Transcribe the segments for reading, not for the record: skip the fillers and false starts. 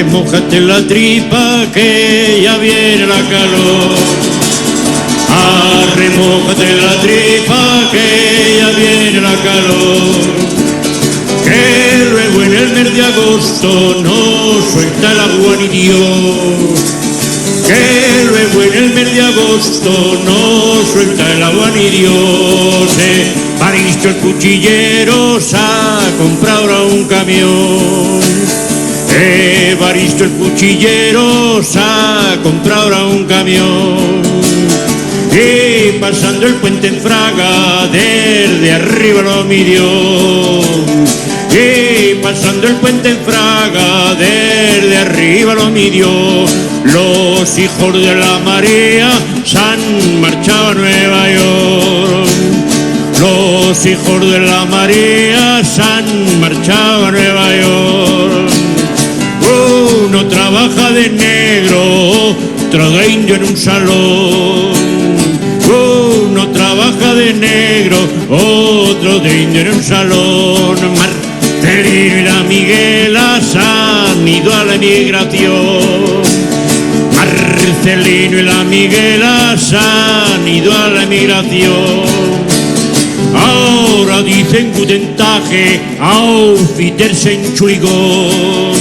Arremójate la tripa que ya viene la calor. Arremójate la tripa que ya viene la calor. Que luego en el mes de agosto no suelta el agua ni Dios. Que luego en el mes de agosto no suelta el agua ni Dios. Evaristo el cuchillero se ha comprado ahora un camión. Evaristo el cuchillero se ha comprado ahora un camión. Y pasando el puente en Fraga desde arriba lo midió. Y pasando el puente en Fraga desde arriba lo midió. Los hijos de la marea se han marchado a Nueva York. Los hijos de la marea se han marchado a Nueva York. Uno trabaja de negro, otro de indio en un salón. Uno trabaja de negro, otro de indio en un salón. Marcelino y la Miguela se han ido a la emigración. Marcelino y la Miguela se han ido a la emigración. Ahora dicen Guten Tag, auf Wiedersehen, Entschuldigung.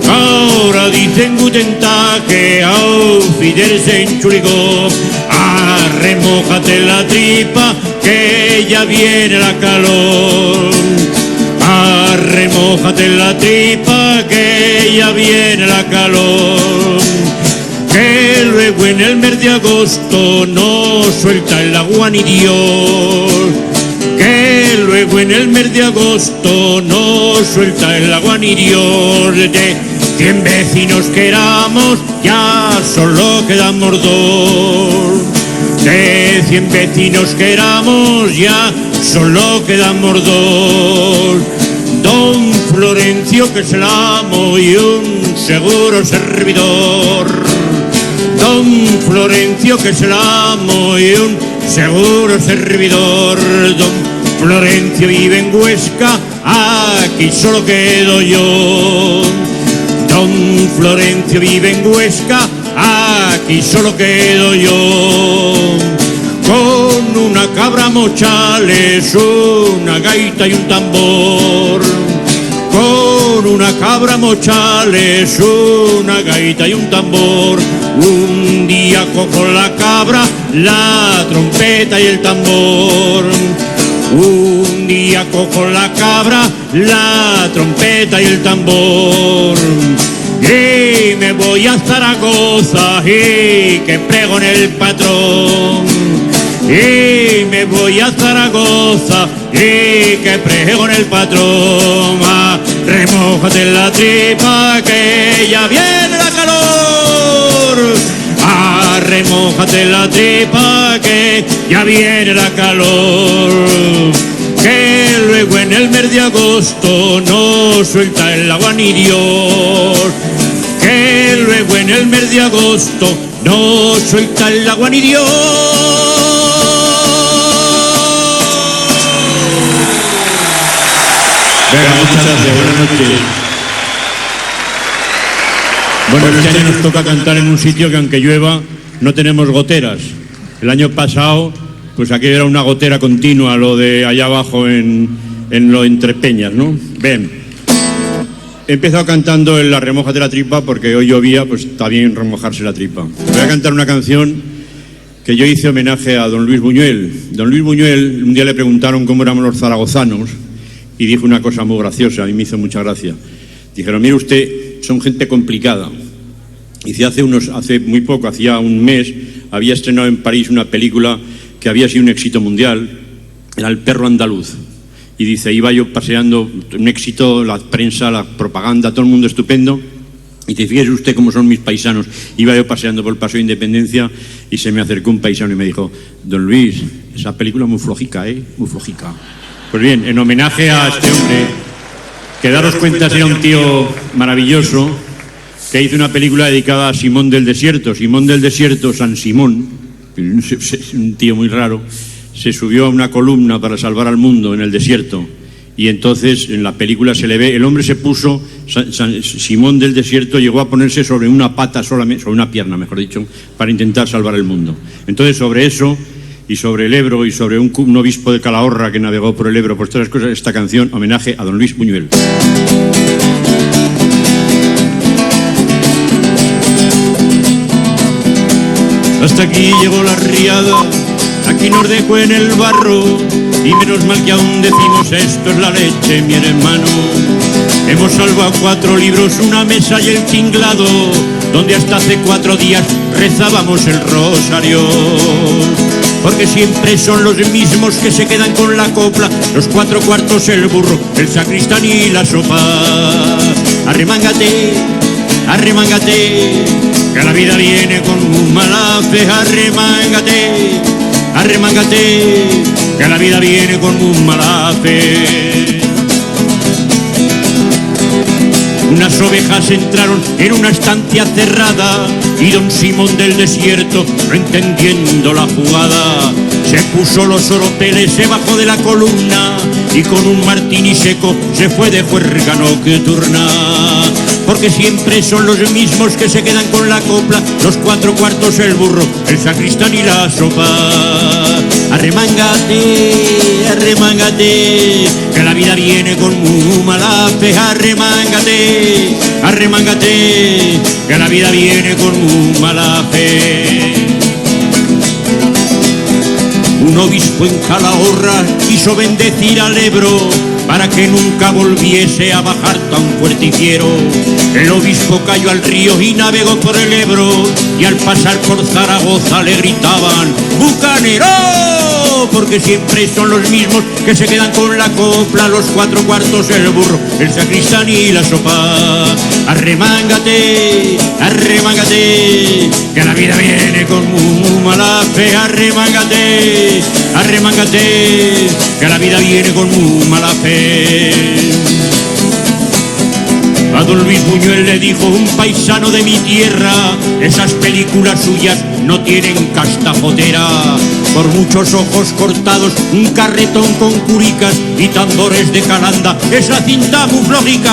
Ahora dicen Guten Tag, auf Wiedersehen, Entschuldigung. Arremójate la tripa que ya viene la calor. Arremójate la tripa que ya viene la calor. Que luego en el mes de agosto no suelta el agua ni Dios. Que luego en el mes de agosto no suelta el agua ni Dios. De 100 vecinos que éramos ya solo quedamos 2. De 100 vecinos que éramos ya solo quedamos 2. Don Florencio, que es el amo y un seguro servidor. Don Florencio, que es el amo y un seguro servidor. Don Florencio vive en Huesca, aquí solo quedo yo. Don Florencio vive en Huesca, aquí solo quedo yo. Con una cabra mochales, una gaita y un tambor. Con una cabra mochales, una gaita y un tambor. Un día cojo la cabra, la trompeta y el tambor. Un día cojo la cabra, la trompeta y el tambor. Y me voy a Zaragoza y que pregone el patrón. Y me voy a Zaragoza y que pregone el patrón. Remójate la tripa que ya viene la calor. Remójate la tripa que ya viene la calor. Que luego en el mes de agosto no suelta el agua ni Dios. Que luego en el mes de agosto no suelta el agua ni Dios. Venga, muchas gracias, buenas noches. Bueno, este año nos toca cantar en un sitio que aunque llueva no tenemos goteras. El año pasado, pues aquí era una gotera continua, lo de allá abajo en lo entre peñas, ¿no? Ven, he empezado cantando en la remójate la tripa porque hoy llovía, pues está bien remojarse la tripa. Voy a cantar una canción que yo hice homenaje a don Luis Buñuel. Don Luis Buñuel, un día le preguntaron cómo éramos los zaragozanos y dijo una cosa muy graciosa, a mí me hizo mucha gracia. Dijeron, mire usted, son gente complicada. Y hace muy poco, hacía un mes, había estrenado en París una película que había sido un éxito mundial, era El perro andaluz. Y dice, iba yo paseando, un éxito, la prensa, la propaganda, todo el mundo estupendo. Y dice, fíjese usted cómo son mis paisanos. Iba yo paseando por el Paseo de Independencia y se me acercó un paisano y me dijo, don Luis, esa película muy flojica, muy flojica. Pues bien, en homenaje a este hombre, que daros cuenta, era un tío maravilloso, que hizo una película dedicada a Simón del Desierto. Simón del Desierto, San Simón, un tío muy raro, se subió a una columna para salvar al mundo en el desierto y entonces en la película se le ve, el hombre se puso, Simón del Desierto llegó a ponerse sobre una pata solamente, sobre una pierna, mejor dicho, para intentar salvar el mundo. Entonces sobre eso, y sobre el Ebro, y sobre un obispo de Calahorra que navegó por el Ebro, por todas las cosas, esta canción, homenaje a don Luis Buñuel. Hasta aquí llegó la riada, aquí nos dejó en el barro, y menos mal que aún decimos esto es la leche, mi hermano. Hemos salvado 4 libros, una mesa y el tinglado, donde hasta hace 4 días rezábamos el rosario. Porque siempre son los mismos que se quedan con la copla, los 4 cuartos, el burro, el sacristán y la sopa. Arremángate, arremángate, que la vida viene con un mala fe. Arremángate, arremángate, que la vida viene con un mala fe. Unas ovejas entraron en una estancia cerrada y don Simón del Desierto, no entendiendo la jugada, se puso los oropeles, se bajó de la columna y con un martini seco se fue de juerga nocturna. Porque siempre son los mismos que se quedan con la copla, los 4 cuartos, el burro, el sacristán y la sopa. Arremángate, arremángate, que la vida viene con muy mala fe. Arremángate, arremángate, que la vida viene con muy mala fe. Un obispo en Calahorra quiso bendecir al Ebro para que nunca volviese a bajar tan fuerte y fiero. El obispo cayó al río y navegó por el Ebro, y al pasar por Zaragoza le gritaban ¡bucanero! Porque siempre son los mismos que se quedan con la copla, los 4 cuartos, el burro, el sacristán y la sopa. Arremángate, arremángate, que la vida viene con muy mala fe. Arremángate, arremángate, que la vida viene con muy mala fe. A don Luis Buñuel le dijo un paisano de mi tierra, esas películas suyas no tienen casta fotera. Por muchos ojos cortados, un carretón con curicas y tambores de calanda, esa cinta muy flógica.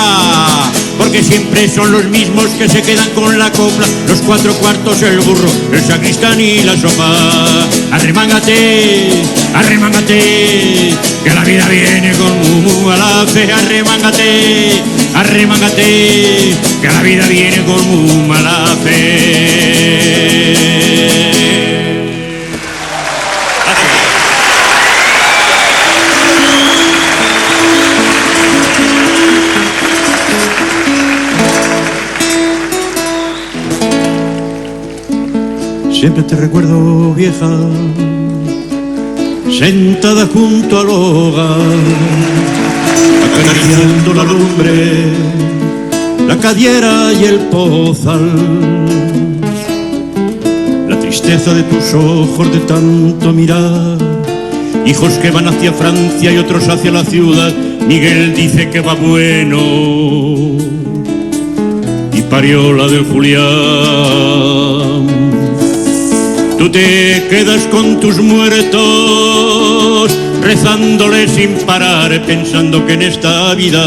Porque siempre son los mismos que se quedan con la copla, los 4 cuartos, el burro, el sacristán y la sopa. Arremángate, arremángate, que la vida viene con muy mala fe. Arremángate, arremángate, que la vida viene con muy mala fe. Siempre te recuerdo, vieja, sentada junto al hogar, acariciando la lumbre, la cadiera y el pozal. La tristeza de tus ojos de tanto mirar, hijos que van hacia Francia y otros hacia la ciudad. Miguel dice que va bueno y parió la del Julián. Tú te quedas con tus muertos, rezándole sin parar, pensando que en esta vida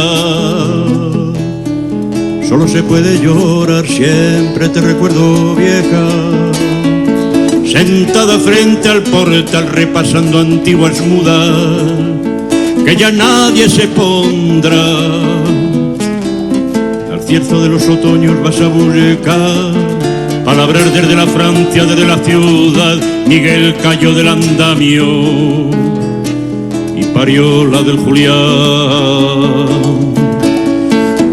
solo se puede llorar. Siempre te recuerdo, vieja, sentada frente al portal, repasando antiguas mudas que ya nadie se pondrá. Al cierzo de los otoños vas a buscar palabras desde la Francia, desde la ciudad. Miguel cayó del andamio y parió la del Julián.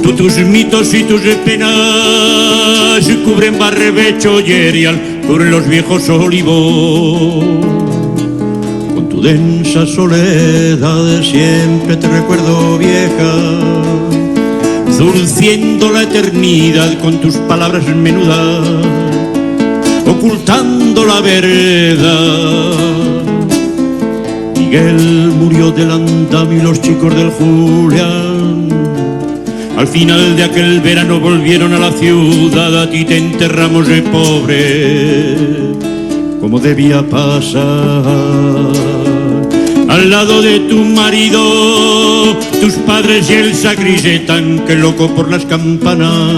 Tú tus mitos y tus penas cubren barbecho y erial, cubren los viejos olivos. Con tu densa soledad siempre te recuerdo, vieja, dulciendo la eternidad con tus palabras menudas, ocultando la verdad. Miguel murió del andamio y los chicos del Julián al final de aquel verano volvieron a la ciudad. A ti te enterramos de pobre, como debía pasar. al lado de tu marido, tus padres y el sacristán, que loco por las campanas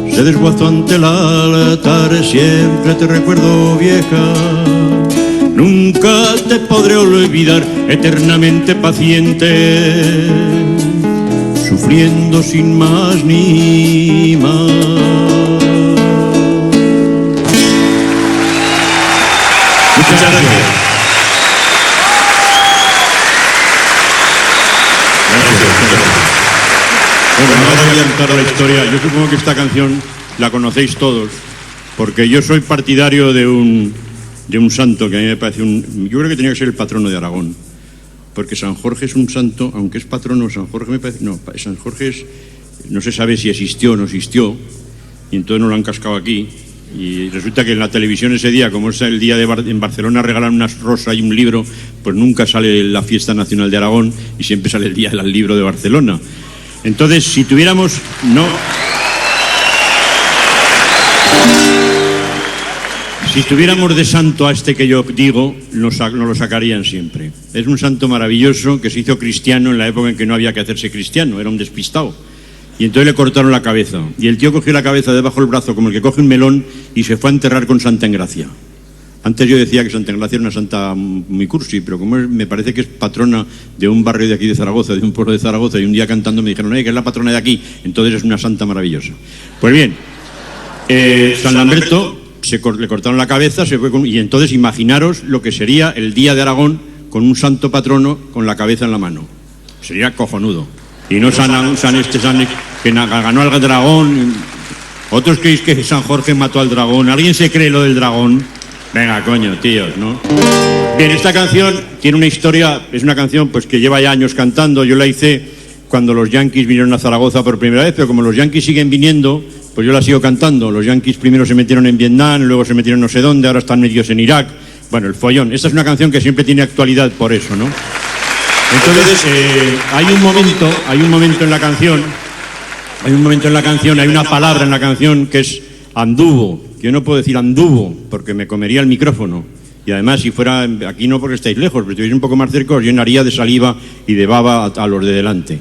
se desguazó ante el altar. Siempre te recuerdo, vieja, nunca te podré olvidar, eternamente paciente, sufriendo sin más ni más. Muchas gracias. Bueno, ahora voy a contar la historia. Yo supongo que esta canción la conocéis todos, porque yo soy partidario de un santo que a mí me parece yo creo que tenía que ser el patrono de Aragón, porque San Jorge es un santo, aunque es patrono, San Jorge me parece, no, San Jorge es, no se sabe si existió o no existió, y entonces no lo han cascado aquí. Y resulta que en la televisión ese día, como es el día en Barcelona, regalan unas rosas y un libro, pues nunca sale la fiesta nacional de Aragón y siempre sale el día del libro de Barcelona. Entonces, si tuviéramos de santo a este que yo digo, nos lo sacarían siempre. Es un santo maravilloso que se hizo cristiano en la época en que no había que hacerse cristiano, era un despistado. Y entonces le cortaron la cabeza. Y el tío cogió la cabeza debajo del brazo como el que coge un melón y se fue a enterrar con Santa Engracia. Antes yo decía que Santa Engracia era una santa muy cursi, pero como me parece que es patrona de un barrio de aquí de Zaragoza, de un pueblo de Zaragoza, y un día cantando me dijeron, que es la patrona de aquí, entonces es una santa maravillosa. Pues bien, San Lamberto le cortaron la cabeza, se fue y entonces imaginaros lo que sería el día de Aragón con un santo patrono con la cabeza en la mano. Sería cojonudo. Y no San que ganó al dragón. Otros creéis que San Jorge mató al dragón. ¿Alguien se cree lo del dragón? Venga, coño, tíos, ¿no? Bien, esta canción tiene una historia, es una canción pues que lleva ya años cantando. Yo la hice cuando los Yankees vinieron a Zaragoza por primera vez, pero como los Yankees siguen viniendo, pues yo la sigo cantando. Los Yankees primero se metieron en Vietnam, luego se metieron no sé dónde, ahora están metidos en Irak. Bueno, el follón. Esta es una canción que siempre tiene actualidad por eso, ¿no? Entonces, hay un momento en la canción, hay una palabra en la canción que es anduvo. Yo no puedo decir anduvo porque me comería el micrófono. Y además, si fuera, aquí no porque estáis lejos, pero si estuvierais un poco más cerca, os llenaría de saliva y de baba a los de delante.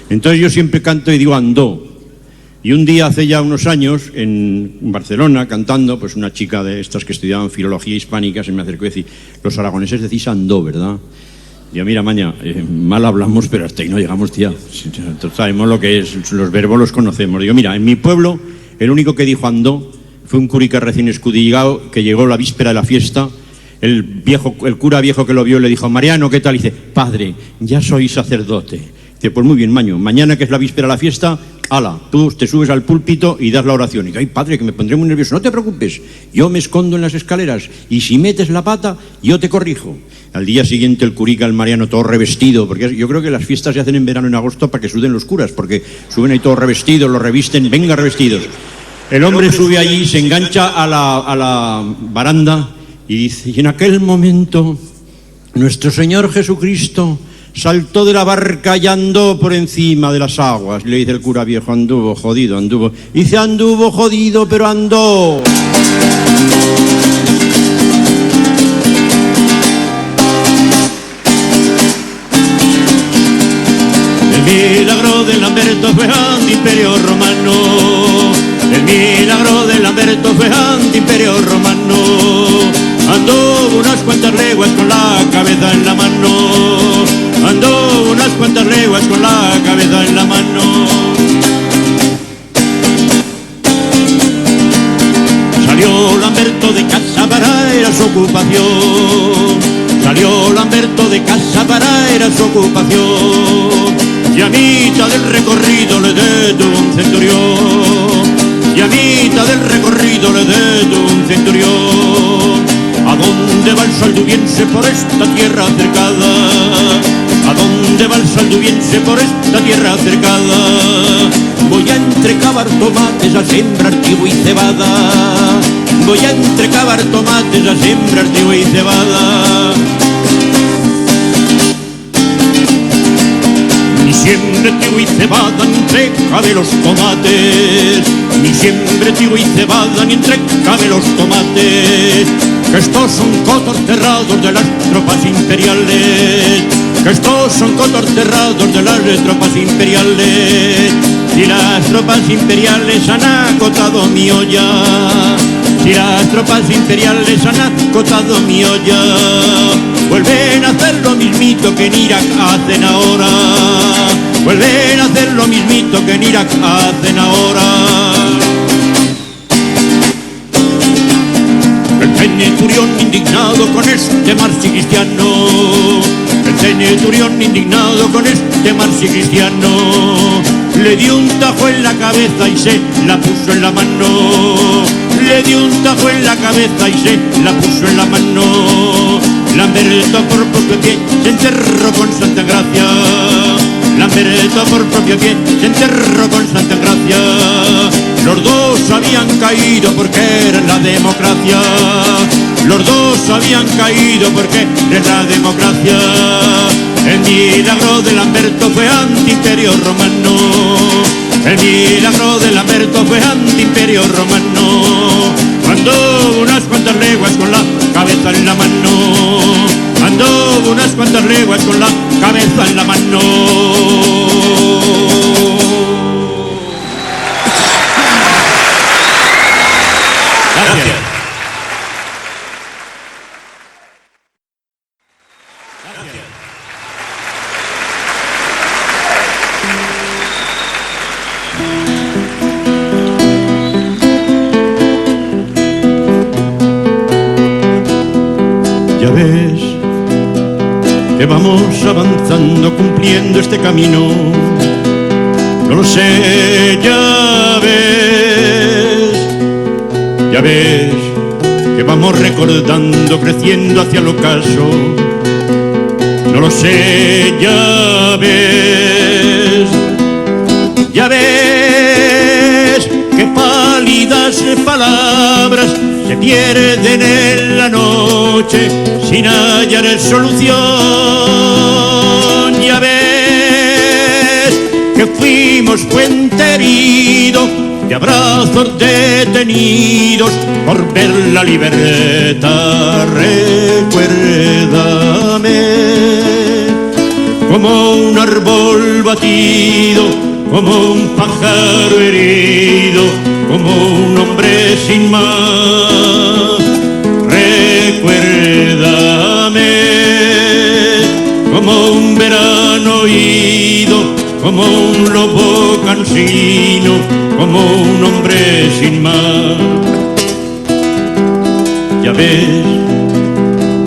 Entonces yo siempre canto y digo andó. Y un día, hace ya unos años, en Barcelona, cantando, pues una chica de estas que estudiaban filología hispánica se me acercó y decía, los aragoneses decís andó, ¿verdad? Yo, mira, maña, mal hablamos, pero hasta ahí no llegamos, tía. Sabemos lo que es, los verbos los conocemos. Digo, mira, en mi pueblo, el único que dijo andó fue un curica recién escudillado que llegó la víspera de la fiesta. El cura viejo que lo vio le dijo, Mariano, ¿qué tal? Y dice, padre, ya soy sacerdote. Dice, pues muy bien, maño, mañana que es la víspera de la fiesta, ala, tú te subes al púlpito y das la oración. Y dice, ay, padre, que me pondré muy nervioso. No te preocupes, yo me escondo en las escaleras y si metes la pata, yo te corrijo. Al día siguiente el curica, el Mariano, todo revestido, porque yo creo que las fiestas se hacen en verano, en agosto, para que suden los curas, porque suben ahí todos revestidos, los revisten, venga revestidos. El hombre sube allí, se engancha a la baranda y dice, y en aquel momento nuestro Señor Jesucristo saltó de la barca y andó por encima de las aguas. Le dice el cura viejo, anduvo, jodido, anduvo. Dice, anduvo, jodido, pero andó. El milagro de Lamberto fue ante Imperio Romano. El milagro de Lamberto fue ante Imperio Romano. Andó unas cuantas leguas con la cabeza en la mano. Andó unas cuantas leguas con la cabeza en la mano. Salió Lamberto de casa para ir a su ocupación. Salió Lamberto de casa para ir a su ocupación. Y a mitad del recorrido le detuvo un centurión. Y a mitad del recorrido le detuvo un centurión. ¿A dónde va el saldubiense por esta tierra cercada? ¿A dónde va el saldubiense por esta tierra cercada? Voy a entrecavar tomates, a sembrar trigo y cebada. Voy a entrecavar tomates, a sembrar trigo y cebada. Ni siempre trigo y cebada entrega de los tomates. ni siembre trigo y cebada, ni entrecame los tomates, que estos son cotos cerrados de las tropas imperiales, que estos son cotos cerrados de las tropas imperiales. Si las tropas imperiales han acotado mi olla, si las tropas imperiales han acotado mi olla, vuelven a hacer lo mismito que en Irak hacen ahora, vuelven a hacer lo mismito que en Irak hacen ahora. El centurión indignado con este marxicristiano, el centurión indignado con este marxicristiano, le dio un tajo en la cabeza y se la puso en la mano, le dio un tajo en la cabeza y se la puso en la mano. Lamberto por propio pie se enterró con Santa Gracia, Lamberto por propio pie se enterró con Santa Gracia. Los dos habían caído porque era la democracia, los dos habían caído porque era la democracia. El milagro de Lamberto fue antiimperio romano, el milagro de Lamberto fue antiimperio romano. Andó unas cuantas leguas con la cabeza en la mano, andó unas cuantas leguas con la cabeza en la mano. Gracias. Ya ves que vamos avanzando, cumpliendo este camino. No lo sé, ya ves que vamos recordando, creciendo hacia el ocaso. No lo sé, ya ves que pálidas palabras se pierden en la noche sin hallar solución. Ya ves que fuimos puente herido de abrazos detenidos por ver la libertad. Recuérdame como un árbol batido, como un pájaro herido, como un hombre sin más. Recuérdame como un verano ido, como un lobo cansino, como un hombre sin más. Ya ves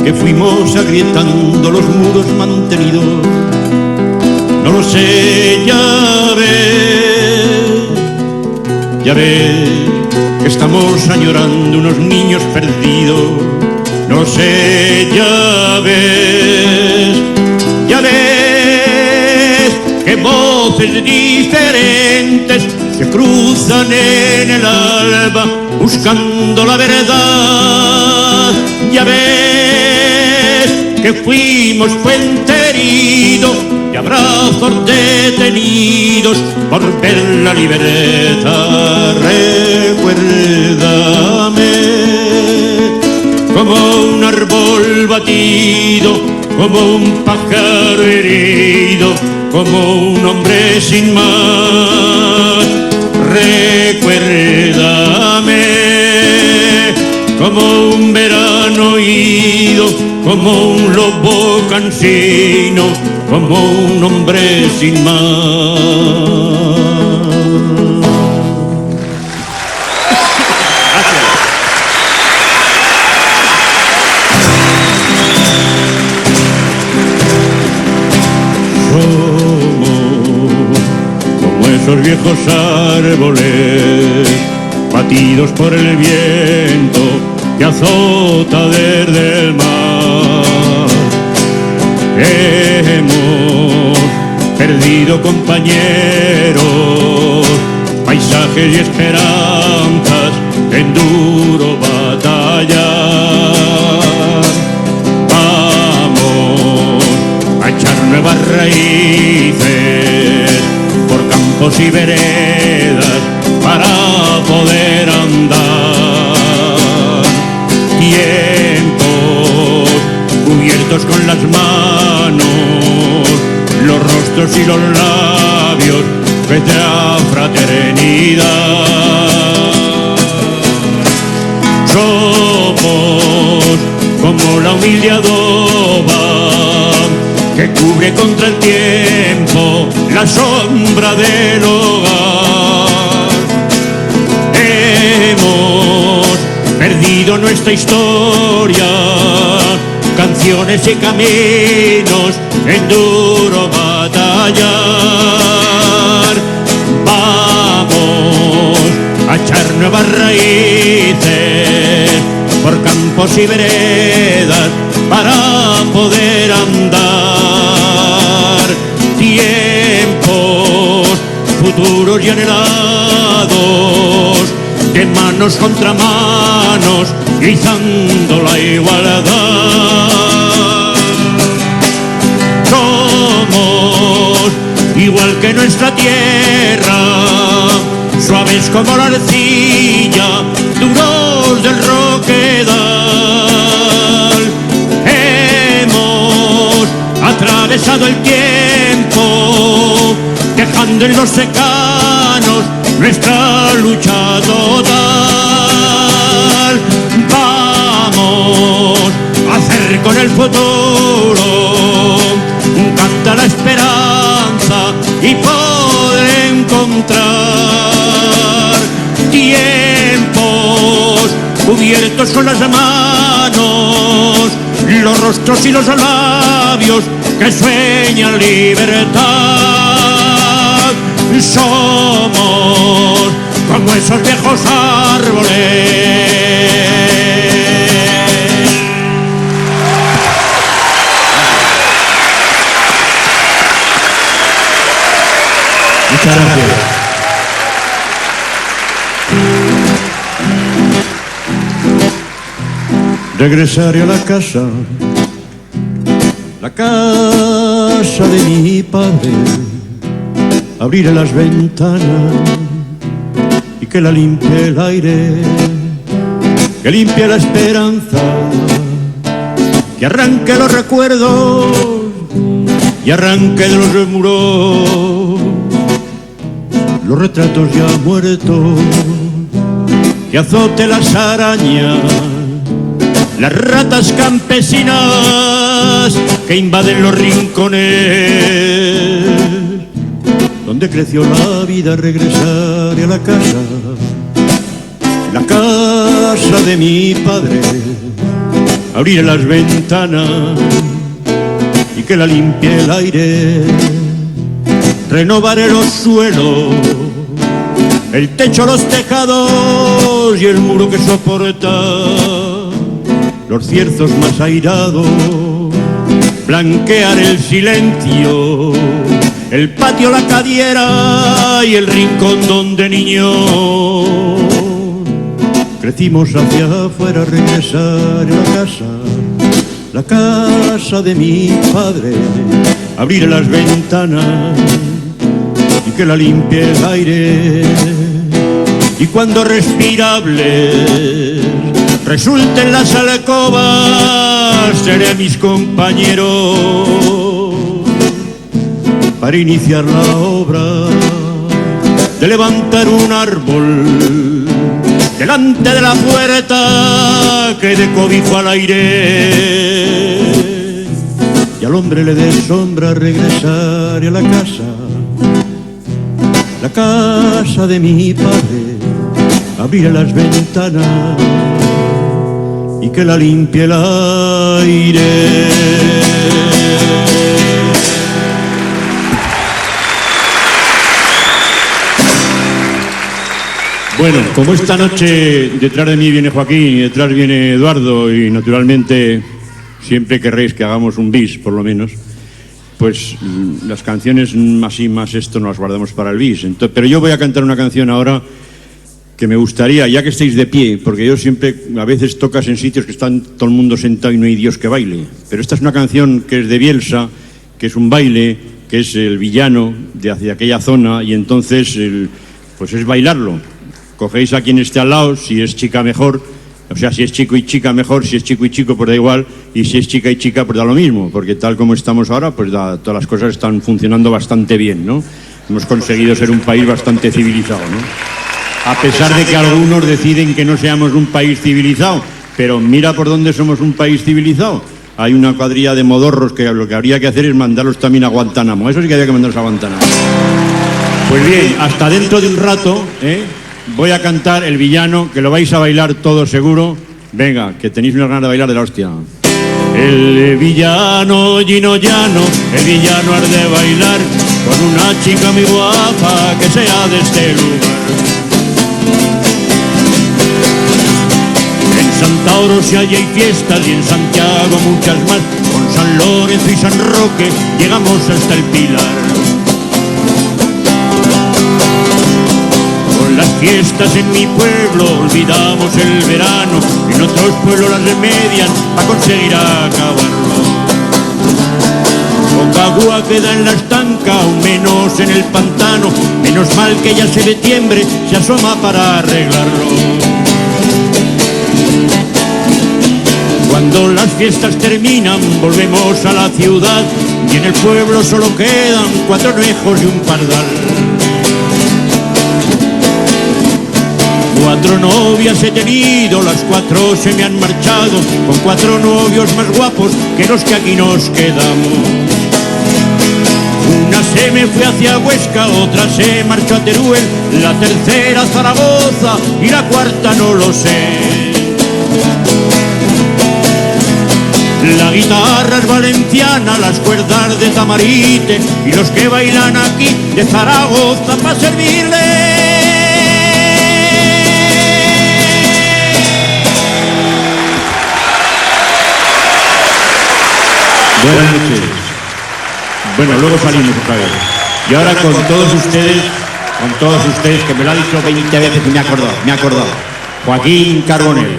que fuimos agrietando los muros mantenidos. No lo sé, ya ves que estamos añorando unos niños perdidos. No lo sé, ya ves que voces diferentes se cruzan en el alba buscando la verdad. Ya ves que fuimos puente herido de abrazos detenidos por ver la libertad. Recuérdame como un árbol batido, como un pájaro herido, como un hombre sin más. Recuérdame como un verano ido, como un lobo cansino, como un hombre sin más. Esos viejos árboles batidos por el viento que azota desde el mar. Hemos perdido compañeros, paisajes y esperanzas en duro batallar. Vamos a echar nuevas raíces por campos y veredas para unidos con las manos, los rostros y los labios, nuestra fraternidad. Somos como la humilde adoba que cubre contra el tiempo la sombra del hogar. Hemos perdido nuestra historia, canciones y caminos en duro batallar. Vamos a echar nuevas raíces por campos y veredas para poder andar. Tiempos futuros y anhelados, de manos contra manos, izando la igualdad. Somos igual que nuestra tierra, suaves como la arcilla, duros del roquedal. Hemos atravesado el tiempo, dejando en los secanos nuestra lucha total. Vamos a hacer con el futuro, canta la esperanza y poder encontrar tiempos cubiertos con las manos, los rostros y los labios que sueñan libertad. Somos como esos viejos árboles. Muchas gracias. Regresaré a la casa de mi padre. Abriré las ventanas y que la limpie el aire, que limpie la esperanza, que arranque los recuerdos y arranque de los muros los retratos ya muertos, que azote las arañas, las ratas campesinas que invaden los rincones donde creció la vida. Regresaré a la casa de mi padre. Abriré las ventanas y que la limpie el aire. Renovaré los suelos, el techo, los tejados y el muro que soporta los cierzos más airados. Blanquear el silencio, el patio, la cadiera y el rincón donde niños crecimos hacia afuera. Regresar a la casa de mi padre. Abriré las ventanas y que la limpie el aire. Y cuando respirables resulten las alcobas, seré mis compañeros para iniciar la obra de levantar un árbol delante de la puerta que dé cobijo al aire y al hombre le dé sombra. Regresaré a la casa de mi padre. Abriré las ventanas y que la limpie el aire. Bueno, como esta noche detrás de mí viene Joaquín y detrás viene Eduardo, y naturalmente siempre querréis que hagamos un bis, por lo menos, pues las canciones así más esto nos las guardamos para el bis. Entonces, pero yo voy a cantar una canción ahora que me gustaría, ya que estáis de pie, porque yo siempre, a veces tocas en sitios que están todo el mundo sentado y no hay Dios que baile. Pero esta es una canción que es de Bielsa, que es un baile, que es el villano de hacia aquella zona, y entonces pues es bailarlo. Cogéis a quien esté al lado, si es chica mejor, O sea, si es chico y chica mejor, si es chico y chico pues da igual, y si es chica y chica pues da lo mismo, porque tal como estamos ahora, pues todas las cosas están funcionando bastante bien, ¿no? Hemos conseguido ser un país bastante civilizado, ¿no? A pesar de que algunos deciden que no seamos un país civilizado, pero mira por dónde somos un país civilizado. Hay una cuadrilla de modorros que lo que habría que hacer es mandarlos también a Guantánamo. Eso sí que había que mandarlos a Guantánamo. Pues bien, hasta dentro de un rato, voy a cantar El Villano, que lo vais a bailar todos seguro. Venga, que tenéis unas ganas de bailar de la hostia. El villano Gino Llano, el villano arde bailar con una chica muy guapa que sea de este lugar. En Santa Orosia ya hay fiestas y en Santiago muchas más. Con San Lorenzo y San Roque llegamos hasta el Pilar. Con las fiestas en mi pueblo olvidamos el verano. En otros pueblos las remedian para conseguir acabarlo. Poca agua queda en la estanca, aún menos en el pantano. Menos mal que ya septiembre se asoma para arreglarlo. Cuando las fiestas terminan volvemos a la ciudad y en el pueblo solo quedan 4 conejos y un pardal. 4 novias he tenido, las 4 se me han marchado, con 4 novios más guapos que los que aquí nos quedamos. Una se me fue hacia Huesca, otra se marchó a Teruel, la tercera a Zaragoza y la cuarta no lo sé. La guitarra es valenciana, las cuerdas de Tamarite y los que bailan aquí de Zaragoza para servirle. Buenas noches. Bueno, luego salimos otra vez. Y ahora con todos ustedes, que me lo ha dicho 20 veces y me he acordado. Joaquín Carbonell.